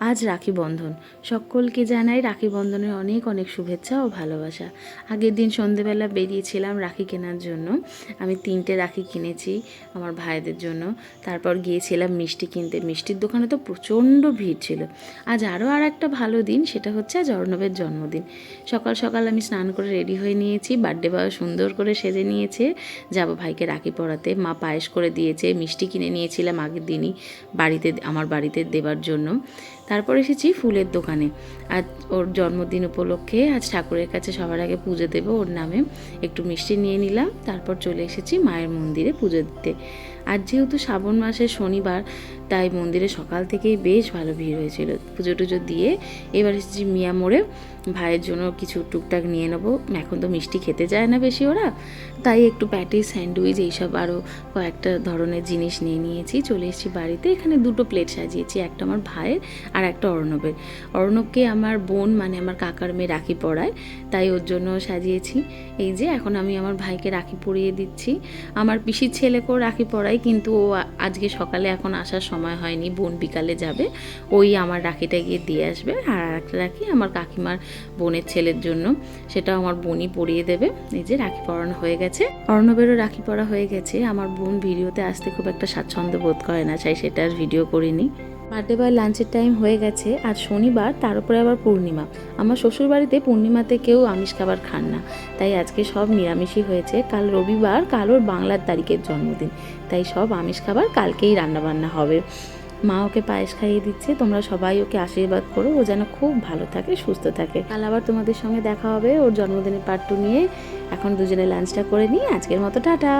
আজ রাখি বন্ধন। সকলকে জানাই রাখি বন্ধনের অনেক অনেক শুভেচ্ছা ও ভালোবাসা। আগের দিন সন্ধেবেলা বেরিয়েছিলাম রাখি কেনার জন্য। আমি 3টে রাখি কিনেছি আমার ভাইদের জন্য। তারপর গিয়েছিলাম মিষ্টি কিনতে। মিষ্টির দোকানে তো প্রচণ্ড ভিড় ছিল। আজ আরও একটা ভালো দিন, সেটা হচ্ছে আজ অর্ণবের জন্মদিন। সকাল সকাল আমি স্নান করে রেডি হয়ে নিয়েছি। বার্থডে বয় সুন্দর করে সেজে নিয়েছে, যাব ভাইকে রাখি পরাতে। মা পায়েস করে দিয়েছে, মিষ্টি কিনে নিয়েছিলাম আগের দিনই আমার বাড়িতে দেবার জন্য। তারপর এসেছি ফুলের দোকানে। আজ ওর জন্মদিন উপলক্ষে আজ ঠাকুরের কাছে সবার আগে পুজো দেবো ওর নামে। একটু মিষ্টি নিয়ে নিলাম, তারপর চলে এসেছি মায়ের মন্দিরে পুজো দিতে। আজ যেহেতু শ্রাবণ মাসের শনিবার, তাই মন্দিরে সকাল থেকেই বেশ ভালো ভিড় হয়েছিল। পুজো টুজো দিয়ে এবার এসেছি মিয়া মোড়ে। ভাইয়ের জন্য কিছু টুকটাক নিয়ে নেবো। এখন তো মিষ্টি খেতে যায় না বেশি ওরা, তাই একটু প্যাটিস, স্যান্ডউইচ এইসব আরও কয়েকটা ধরনের জিনিস নিয়ে নিয়েছি। চলে এসেছি বাড়িতে। এখানে 2টো প্লেট সাজিয়েছি, একটা আমার ভাইয়ের আর একটা অর্ণবের। অর্ণবকে আমার বোন মানে আমার কাকার মেয়ে রাখি পরায়, তাই ওর জন্য সাজিয়েছি। এই যে এখন আমি আমার ভাইকে রাখি পরিয়ে দিচ্ছি। আমার পিসির ছেলেকেও রাখি পরাই, কিন্তু ও আজকে সকালে এখন আসার সময় হয়নি, বোন বিকালে যাবে। ওই আমার রাখিটা গিয়ে দিয়ে আসবে। আর একটা রাখি আমার কাকিমার বোনের ছেলের জন্য, সেটাও আমার বোনই পরিয়ে দেবে। এই যে রাখি পরানো হয়ে গেছে। অর্ণবেরও রাখি পরা হয়ে গেছে। আমার বোন ভিডিওতে আসতে খুব একটা স্বাচ্ছন্দ্য বোধ করে না, চাই সেটা আর ভিডিও করিনি। বার্থডে বয় লাঞ্চের টাইম হয়ে গেছে। আজ শনিবার, তার উপরে আবার পূর্ণিমা। আমার শ্বশুরবাড়িতে পূর্ণিমাতে কেউ আমিষ খাবার খান না, তাই আজকে সব নিরামিষই হয়েছে। কাল রবিবার, কাল ওর বাংলার তারিখের জন্মদিন, তাই সব আমিষ খাবার কালকেই রান্নাবান্না হবে। মা ওকে পায়েস খাইয়ে দিচ্ছে। তোমরা সবাই ওকে আশীর্বাদ করো, ও যেন খুব ভালো থাকে, সুস্থ থাকে। কাল আবার তোমাদের সঙ্গে দেখা হবে ওর জন্মদিনের পার্ট 2 নিয়ে। এখন দুজনে লাঞ্চটা করে নিই। আজকের মতো টাটা।